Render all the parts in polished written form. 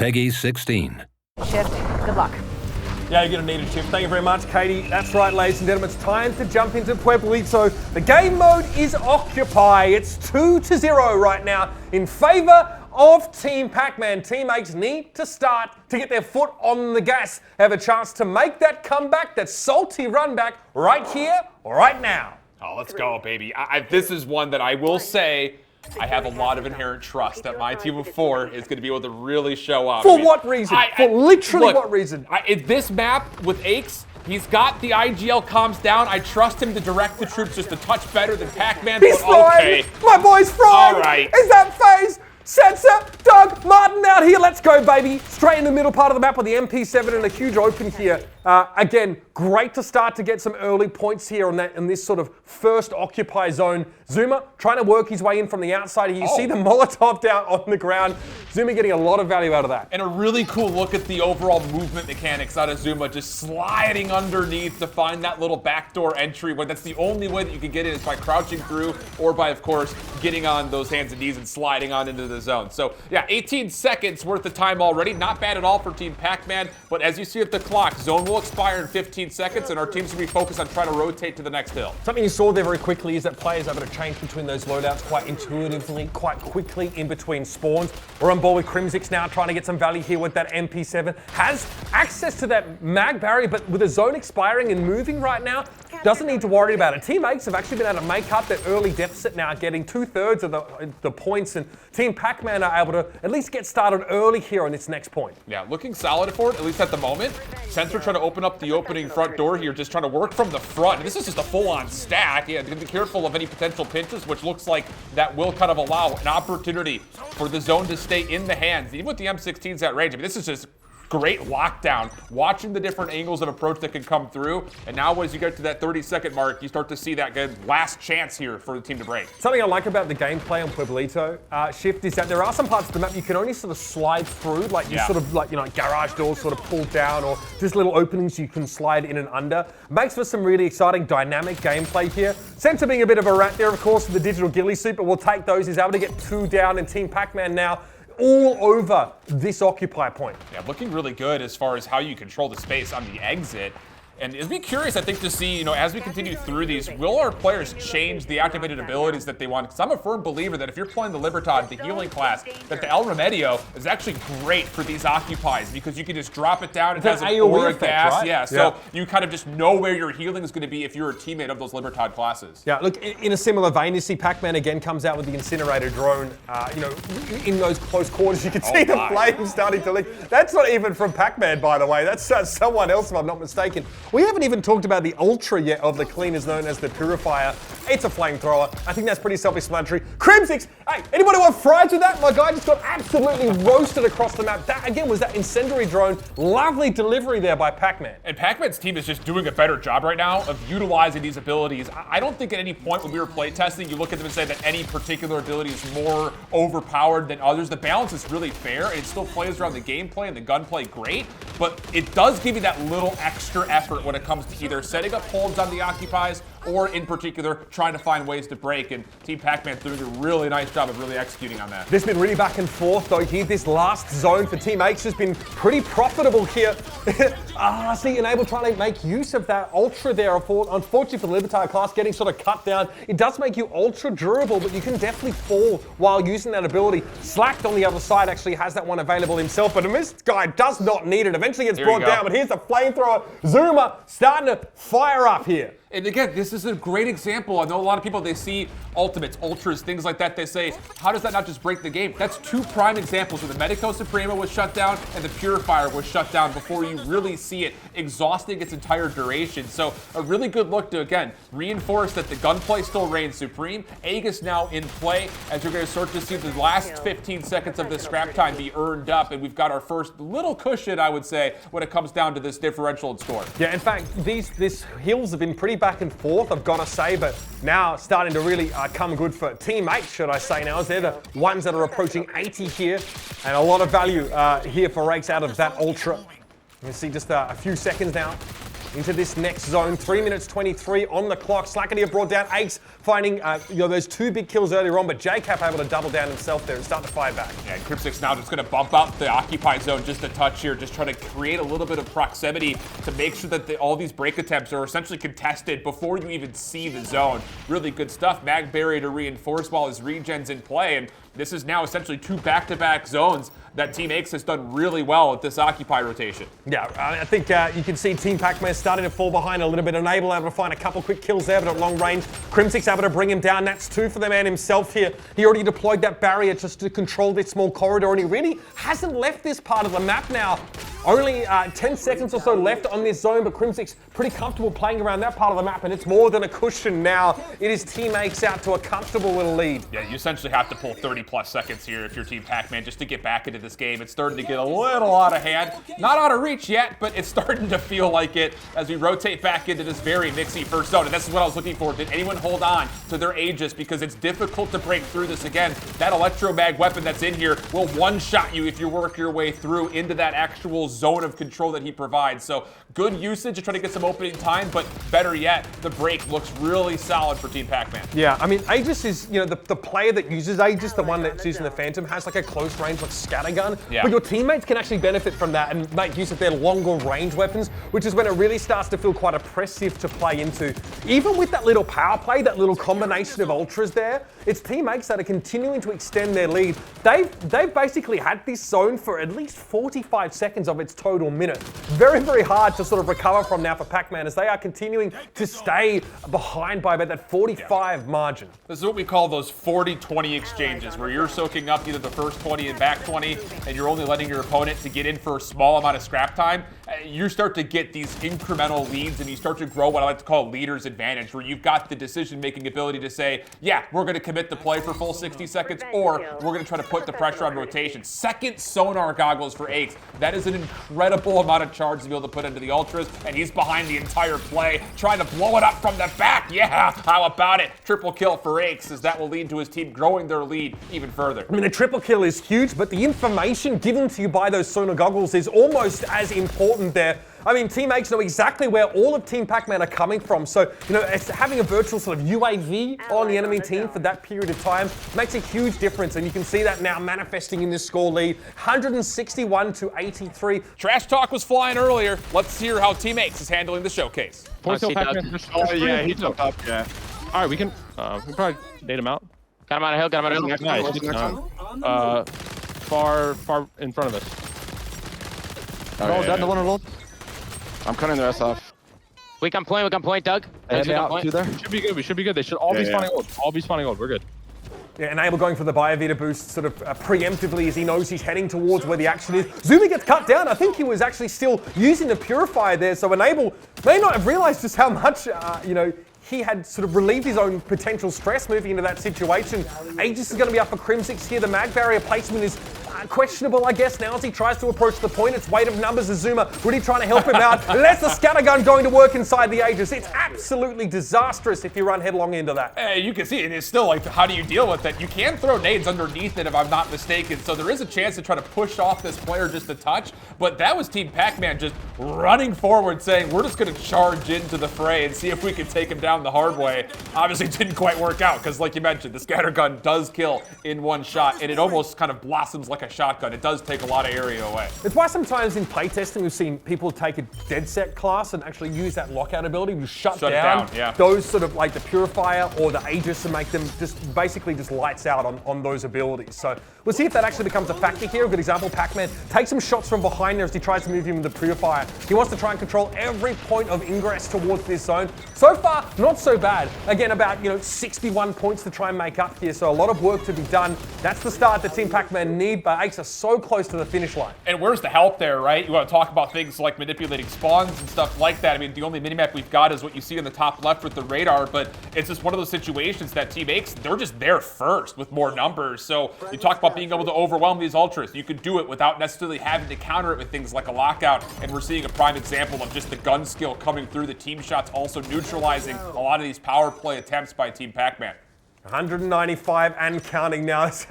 Peggy 16. Shift. Good luck. Yeah, you're going to need a shift. Thank you very much, Katie. That's right, ladies and gentlemen. It's time to jump into Pueblito. The game mode is Occupy. It's 2-0 right now in favor of Team Pacman. Teammates need to start to get their foot on the gas, have a chance to make that comeback, that salty run back right here, right now. Oh, let's go, baby. This is one that I will say I have a lot of inherent trust that my team of 4 is going to be able to really show up. For what reason? For literally look, what reason? This map with Aches, he's got the IGL comms down. I trust him to direct the troops just a touch better than Pacman. He's fried! Okay. My boy's fried! All right. Is that phase? Censor, Doug, Martin out here. Let's go, baby. Straight in the middle part of the map with the MP7 and a huge open here. Again, great to start to get some early points here on that in this sort of first Occupy zone. ZooMaa trying to work his way in from the outside here. You see the Molotov down on the ground. ZooMaa getting a lot of value out of that. And a really cool look at the overall movement mechanics out of ZooMaa, just sliding underneath to find that little backdoor entry when that's the only way that you can get in is by crouching through or by, of course, getting on those hands and knees and sliding on into the zone. So yeah, 18 seconds worth of time already. Not bad at all for Team Pacman, but as you see at the clock, zone will expire in 15 seconds and our team's gonna be focused on trying to rotate to the next hill. Something you saw there very quickly is that players are able to change between those loadouts quite intuitively, quite quickly in between spawns. We're on board with Crimsix now, trying to get some value here with that MP7. Has access to that mag barrier, but with the zone expiring and moving right now, doesn't need to worry about it. Teammates have actually been able to make up that early deficit now, getting 2/3 of the points, and Team Pacman are able to at least get started early here on this next point. Yeah, looking solid for it, at least at the moment. Censor trying to open up the opening front door here, just trying to work from the front. This is just a full-on stack. Yeah, be careful of any potential pinches, which looks like that will kind of allow an opportunity for the zone to stay in the hands. Even with the M16s at range, I mean, this is just great lockdown, watching the different angles of approach that can come through. And now as you get to that 30-second mark, you start to see that good last chance here for the team to break. Something I like about the gameplay on Pueblito Shift is that there are some parts of the map you can only sort of slide through, like you sort of like, you know, garage doors sort of pulled down or just little openings you can slide in and under. Makes for some really exciting dynamic gameplay here. Censor being a bit of a rat there, of course, with the digital ghillie suit, but we'll take those. He's able to get 2 down, and Team Pacman now all over this Occupy point. Yeah, looking really good as far as how you control the space on the exit. And it'd be curious, I think, to see, you know, as we continue through these, will our players change the activated abilities that they want? Because I'm a firm believer that if you're playing the Libertad, the healing class, that the El Remedio is actually great for these Occupies because you can just drop it down. It has an aura gas. Right? Yeah, so you kind of just know where your healing is going to be if you're a teammate of those Libertad classes. Yeah, look, in a similar vein, you see Pacman again comes out with the incinerator drone. You know, in those close quarters, you can see the flames starting to leak. That's not even from Pacman, by the way. That's someone else, if I'm not mistaken. We haven't even talked about the Ultra yet of the cleaners known as the Purifier. It's a flamethrower. I think that's pretty self-explanatory. Crimsix, hey, anybody want fries with that? My guy just got absolutely roasted across the map. That, again, was that incendiary drone. Lovely delivery there by Pacman. And Pacman's team is just doing a better job right now of utilizing these abilities. I don't think at any point when we were playtesting, you look at them and say that any particular ability is more overpowered than others. The balance is really fair. It still plays around the gameplay and the gunplay great, but it does give you that little extra effort when it comes to either setting up holds on the Occupies or, in particular, trying to find ways to break. And Team Pacman doing a really nice job of really executing on that. This has been really back and forth, though, here. This last zone for Team H has been pretty profitable here. See, Enable trying to make use of that Ultra there. Unfortunately for the Libertad class, getting sort of cut down. It does make you ultra durable, but you can definitely fall while using that ability. Slacked on the other side actually has that one available himself, but this guy does not need it. Eventually gets brought down, but here's the flamethrower. ZooMaa starting to fire up here. And again, this is a great example. I know a lot of people, they see ultimates, ultras, things like that. They say, how does that not just break the game? That's 2 prime examples where the Medico Supremo was shut down and the Purifier was shut down before you really see it exhausting its entire duration. So a really good look to, again, reinforce that the gunplay still reigns supreme. Aegis now in play as you're going to start to see the last 15 seconds of this scrap time be earned up. And we've got our first little cushion, I would say, when it comes down to this differential in score. Yeah, in fact, these hills have been pretty back and forth, I've got to say, but now starting to really come good for Team H, should I say now, as they're the ones that are approaching 80 here, and a lot of value here for Rakes out of that Ultra. You can see just a few seconds now. into this next zone. 3 minutes 23 on the clock. Slackity have brought down Ace, finding those 2 big kills earlier on, but JKap able to double down himself there and start to fire back. Yeah, Crimsix now just going to bump out the occupy zone just a touch here, just trying to create a little bit of proximity to make sure that all these break attempts are essentially contested before you even see the zone. Really good stuff. Mag barrier to reinforce while his regen's in play, and this is now essentially 2 back-to-back zones that Team X has done really well with this occupy rotation. Yeah, I think you can see Team Pacman starting to fall behind a little bit. Enable able to find a couple quick kills there, but at long range, Crimsix able to bring him down. That's 2 for the man himself here. He already deployed that barrier just to control this small corridor, and he really hasn't left this part of the map now. Only 10 seconds or so left on this zone, but Crimsix pretty comfortable playing around that part of the map, and it's more than a cushion now. It is Team X out to a comfortable little lead. Yeah, you essentially have to pull 30+ seconds here if you're Team Pacman just to get back into this game. It's starting to get a little out of hand. Not out of reach yet, but it's starting to feel like it as we rotate back into this very mixy first zone. And this is what I was looking for. Did anyone hold on to their Aegis? Because it's difficult to break through this again. That electromag weapon that's in here will one-shot you if you work your way through into that actual zone of control that he provides. So good usage to try to get some opening time, but better yet, the break looks really solid for Team Pacman. Yeah, I mean, Aegis is, the player that uses Aegis, the one that's using the Phantom, has like a close range like scattergun. Yeah. But your teammates can actually benefit from that and make use of their longer range weapons, which is when it really starts to feel quite oppressive to play into. Even with that little power play, that little combination of ultras there, it's Team X that are continuing to extend their lead. They've basically had this zone for at least 45 seconds of its total minute. Very, very hard to sort of recover from now for Pacman as they are continuing to stay behind by about that 45 margin. This is what we call those 40-20 exchanges, where you're soaking up either the first 20 and back 20, and you're only letting your opponent to get in for a small amount of scrap time. You start to get these incremental leads, and you start to grow what I like to call leader's advantage, where you've got the decision-making ability to say, yeah, we're going to commit the play for full 60 seconds, or we're going to try to put the pressure on rotation. Second sonar goggles for Ace. That is an incredible amount of charge to be able to put into the ultras, and he's behind the entire play, trying to blow it up from the back. Yeah, how about it? Triple kill for Ace, as that will lead to his team growing their lead even further. I mean, the triple kill is huge, but the information given to you by those sonar goggles is almost as important there. I mean, Team X know exactly where all of Team Pacman are coming from. So, it's having a virtual sort of UAV on the enemy team for that period of time makes a huge difference. And you can see that now manifesting in this score lead, 161-83. Trash talk was flying earlier. Let's hear how Team X is handling the showcase. Yeah, he jumped up, yeah. All right, we can probably bait him out. Got him out of hill, got him out of hill. Nice. Far in front of us. I'm cutting the rest off. We can point, Doug. Should be good. We should be good. They should all be spawning old. All be spawning old. We're good. Yeah, Enable going for the Biovita boost sort of preemptively as he knows he's heading towards where the action is. ZooMaa gets cut down. I think he was actually still using the Purifier there, so Enable may not have realized just how much, he had sort of relieved his own potential stress moving into that situation. Aegis is going to be up for Crimsix here. The mag barrier placement is questionable, I guess, now as he tries to approach the point. It's weight of numbers as ZooMaa really trying to help him out. That's the scattergun going to work inside the Aegis. It's absolutely disastrous if you run headlong into that. You can see it is still like, how do you deal with it? You can throw nades underneath it if I'm not mistaken, so there is a chance to try to push off this player just a touch, but that was Team Pacman just running forward saying, we're just going to charge into the fray and see if we can take him down the hard way. Obviously didn't quite work out because, like you mentioned, the scattergun does kill in one shot, and it almost kind of blossoms like a shotgun. It does take a lot of area away. It's why sometimes in playtesting we've seen people take a dead set class and actually use that lockout ability to shut down those sort of like the Purifier or the Aegis and make them just basically just lights out on those abilities. So we'll see if that actually becomes a factor here. A good example, Pacman takes some shots from behind there as he tries to move him with the Purifier. He wants to try and control every point of ingress towards this zone. So far, not so bad. Again, about 61 points to try and make up here, so a lot of work to be done. That's the start that Team Pacman need, but Ace are so close to the finish line. And where's the help there, right? You want to talk about things like manipulating spawns and stuff like that. I mean, the only minimap we've got is what you see in the top left with the radar, but it's just one of those situations that Team X, they're just there first with more numbers. So you talk about being able to overwhelm these ultras. You could do it without necessarily having to counter it with things like a lockout, and we're seeing a prime example of just the gun skill coming through, the team shots also neutralizing a lot of these power play attempts by Team Pacman. 195 and counting now. It's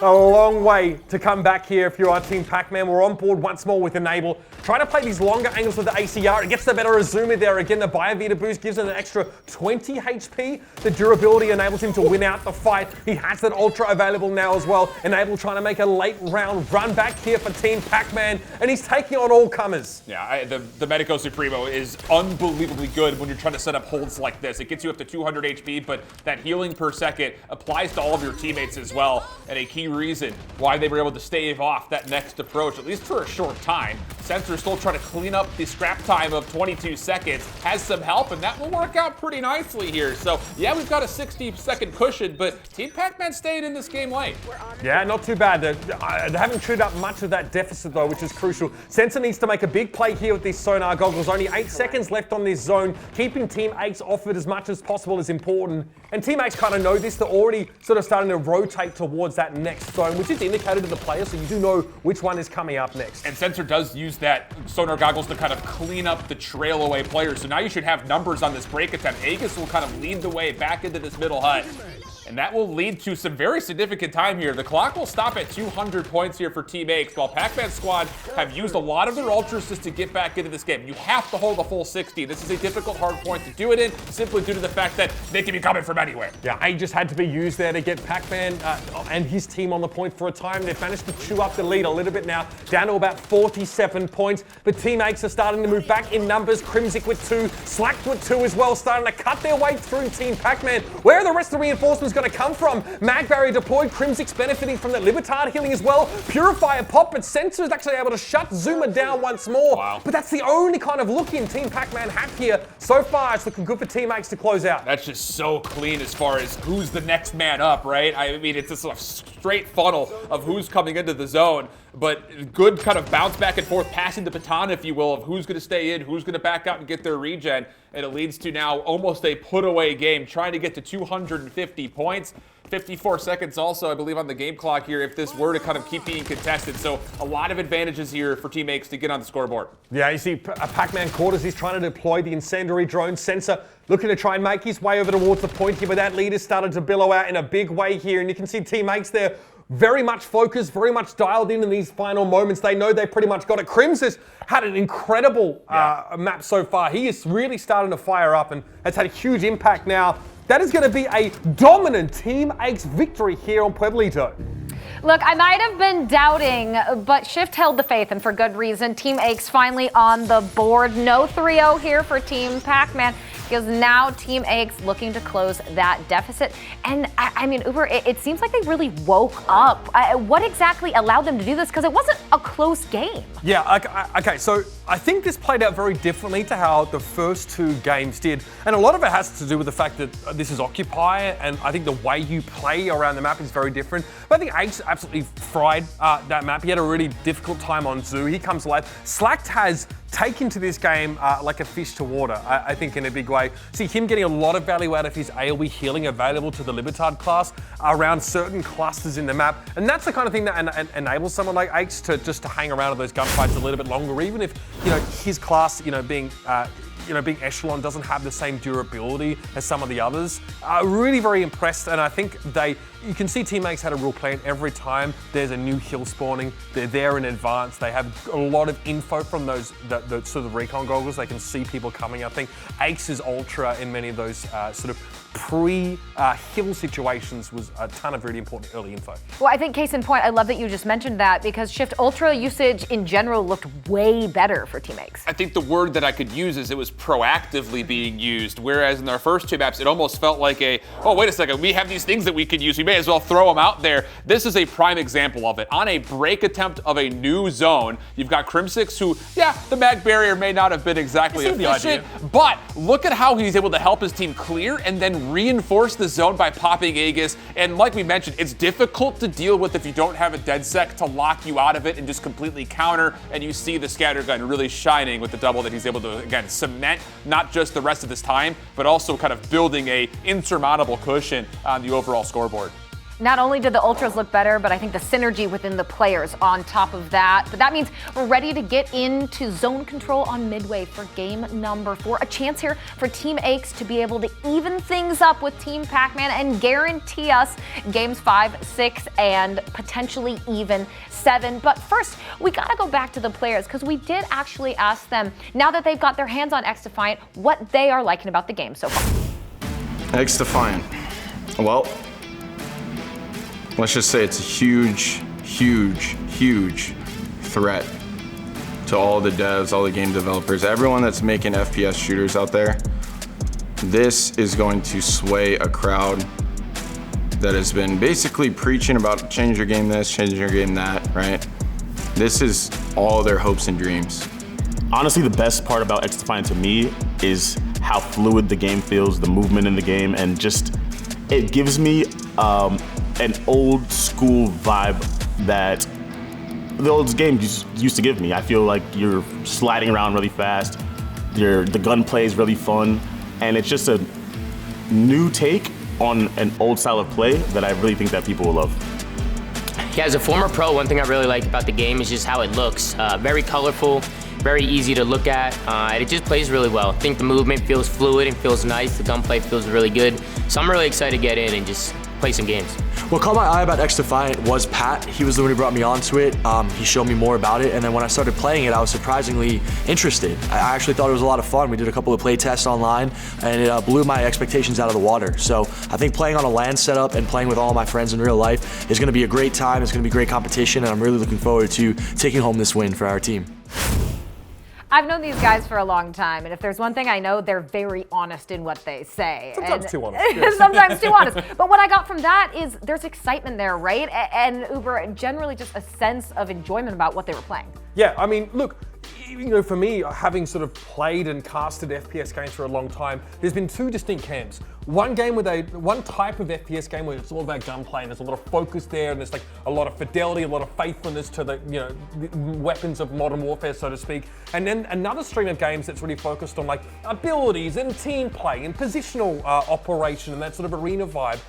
a long way to come back here if you are Team Pacman. We're on board once more with Enable. Trying to play these longer angles with the ACR. It gets the better of ZooMaa there. Again, the Biovita boost gives him an extra 20 HP. The durability enables him to win out the fight. He has that Ultra available now as well. Enable trying to make a late round run back here for Team Pacman. And he's taking on all comers. Yeah, the Medico Supremo is unbelievably good when you're trying to set up holds like this. It gets you up to 200 HP, but that healing per second applies to all of your teammates as well. And a key reason why they were able to stave off that next approach, at least for a short time. Censor still trying to clean up the scrap time of 22 seconds, has some help, and that will work out pretty nicely here. So yeah, we've got a 60-second cushion, but Team Pacman stayed in this game late. Yeah, not too bad. They haven't chewed up much of that deficit though, which is crucial. Censor needs to make a big play here with these sonar goggles. Only 8 seconds left on this zone. Keeping Team 8's off it as much as possible is important. And Team 8's kind of know this. They're already sort of starting to rotate towards that next zone, which is indicated to the player, so you do know which one is coming up next. And Censor does use that sonar goggles to kind of clean up the trail away players. So now you should have numbers on this break attempt. Aegis will kind of lead the way back into this middle hut. And that will lead to some very significant time here. The clock will stop at 200 points here for Team Aches, while Pacman squad have used a lot of their ultras just to get back into this game. You have to hold a full 60. This is a difficult, hard point to do it in, simply due to the fact that they can be coming from anywhere. Yeah, A just had to be used there to get Pacman and his team on the point for a time. They've managed to chew up the lead a little bit now, down to about 47 points. But Team Aches are starting to move back in numbers. Crimsix with 2, Slacked with 2 as well, starting to cut their way through Team Pacman. Where are the rest of the reinforcements going to come from? Mag Barrier deployed, Crimsix benefiting from the Libertad healing as well. Purifier pop, but Censor is actually able to shut ZooMaa down once more. Wow. But that's the only kind of look in Team Pacman have here. So far, it's looking good for Team Aches to close out. That's just so clean as far as who's the next man up, right? I mean, it's this sort of straight funnel of who's coming into the zone, but good kind of bounce back and forth, passing the baton, if you will, of who's going to stay in, who's going to back out and get their regen. And it leads to now almost a put-away game, trying to get to 250 points. 54 seconds also, I believe, on the game clock here if this were to kind of keep being contested. So a lot of advantages here for Team Aches to get on the scoreboard. Yeah, you see Pacman quarters, he's trying to deploy the incendiary drone. Censor looking to try and make his way over towards the point here, but that lead has started to billow out in a big way here. And you can see Team Aches there very much focused, very much dialed in these final moments. They know they pretty much got it. Crimsix had an incredible map so far. He is really starting to fire up and has had a huge impact now. That is going to be a dominant Team Aches victory here on Pueblito. Look, I might have been doubting, but Shift held the faith, and for good reason. Team Aches finally on the board. No 3-0 here for Team Pacman, because now Team Aches looking to close that deficit. And I mean, Uber, it seems like they really woke up. What exactly allowed them to do this? Because it wasn't a close game. Yeah, okay, so I think this played out very differently to how the first 2 games did. And a lot of it has to do with the fact that this is Occupy, and I think the way you play around the map is very different. But I think Aches absolutely fried that map. He had a really difficult time on Zoo. He comes alive. Slacked has taken to this game like a fish to water, I think, in a big way. See him getting a lot of value out of his AoE healing available to the Libertad class around certain clusters in the map. And that's the kind of thing that enables someone like Aches to just to hang around in those gunfights a little bit longer, even if, you know, his class, being Echelon doesn't have the same durability as some of the others. Really very impressed, and I think you can see Team Aches had a real plan. Every time there's a new hill spawning, they're there in advance. They have a lot of info from those the sort of recon goggles. They can see people coming. I think Aches is ultra in many of those sort of pre-hill situations was a ton of really important early info. Well, I think case in point, I love that you just mentioned that, because Shift Ultra usage in general looked way better for Team Aches. I think the word that I could use is it was proactively being used, whereas in our first 2 maps, it almost felt like oh, wait a second, we have these things that we could use. We may as well throw them out there. This is a prime example of it. On a break attempt of a new zone, you've got Crimsix, who, yeah, the mag barrier may not have been exactly efficient, but look at how he's able to help his team clear and then reinforce the zone by popping Aegis. And like we mentioned, it's difficult to deal with if you don't have a dead sec to lock you out of it and just completely counter. And you see the scatter gun really shining with the double that he's able to, again, cement not just the rest of this time, but also kind of building a insurmountable cushion on the overall scoreboard. Not only did the Ultras look better, but I think the synergy within the players on top of that. But that means we're ready to get into zone control on Midway for game number 4. A chance here for Team Aches to be able to even things up with Team Pacman and guarantee us games 5, 6, and potentially even 7. But first, we gotta go back to the players because we did actually ask them, now that they've got their hands on XDefiant, what they are liking about the game so far. XDefiant. Well, let's just say it's a huge, huge, huge threat to all the devs, all the game developers, everyone that's making FPS shooters out there. This is going to sway a crowd that has been basically preaching about change your game this, change your game that, right? This is all their hopes and dreams. Honestly, the best part about XDefiant to me is how fluid the game feels, the movement in the game, and just, it gives me an old school vibe that the old games used to give me. I feel like you're sliding around really fast, the gunplay is really fun, and it's just a new take on an old style of play that I really think that people will love. Yeah, as a former pro, one thing I really like about the game is just how it looks. Very colorful, very easy to look at, and it just plays really well. I think the movement feels fluid and feels nice, the gunplay feels really good, so I'm really excited to get in and just play some games. What caught my eye about XDefiant was Pat. He was the one who brought me onto it. He showed me more about it, and then when I started playing it, I was surprisingly interested. I actually thought it was a lot of fun. We did a couple of play tests online, and it blew my expectations out of the water. So I think playing on a LAN setup and playing with all my friends in real life is going to be a great time. It's going to be great competition, and I'm really looking forward to taking home this win for our team. I've known these guys for a long time, and if there's one thing I know, they're very honest in what they say. Sometimes too honest. Yes. Sometimes too honest. But what I got from that is there's excitement there, right? And Uber, generally just a sense of enjoyment about what they were playing. Yeah, I mean, look, you know, for me, having sort of played and casted FPS games for a long time, there's been two distinct camps. One type of FPS game where it's all about gunplay and there's a lot of focus there and there's like a lot of fidelity, a lot of faithfulness to the, you know, the weapons of modern warfare, so to speak. And then another stream of games that's really focused on like abilities and team play and positional operation and that sort of arena vibe.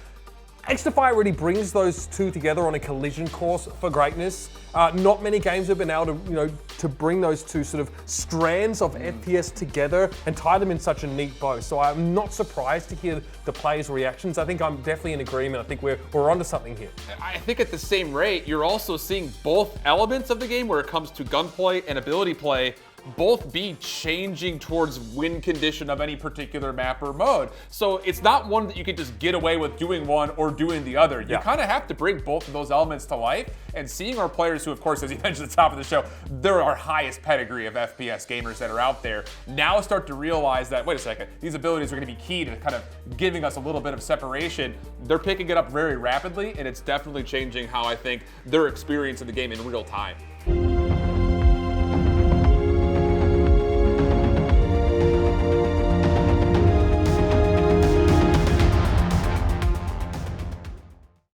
XDefiant really brings those two together on a collision course for greatness. Not many games have been able to, you know, to bring those two sort of strands of FPS together and tie them in such a neat bow. So I'm not surprised to hear the players' reactions. I think I'm definitely in agreement. I think we're onto something here. I think at the same rate, you're also seeing both elements of the game where it comes to gunplay and ability play both be changing towards win condition of any particular map or mode. So it's not one that you can just get away with doing one or doing the other. You kind of have to bring both of those elements to life, and seeing our players who, of course, as you mentioned at the top of the show, they're our highest pedigree of FPS gamers that are out there, now start to realize that, wait a second, these abilities are going to be key to kind of giving us a little bit of separation. They're picking it up very rapidly, and it's definitely changing how I think they're experiencing the game in real time.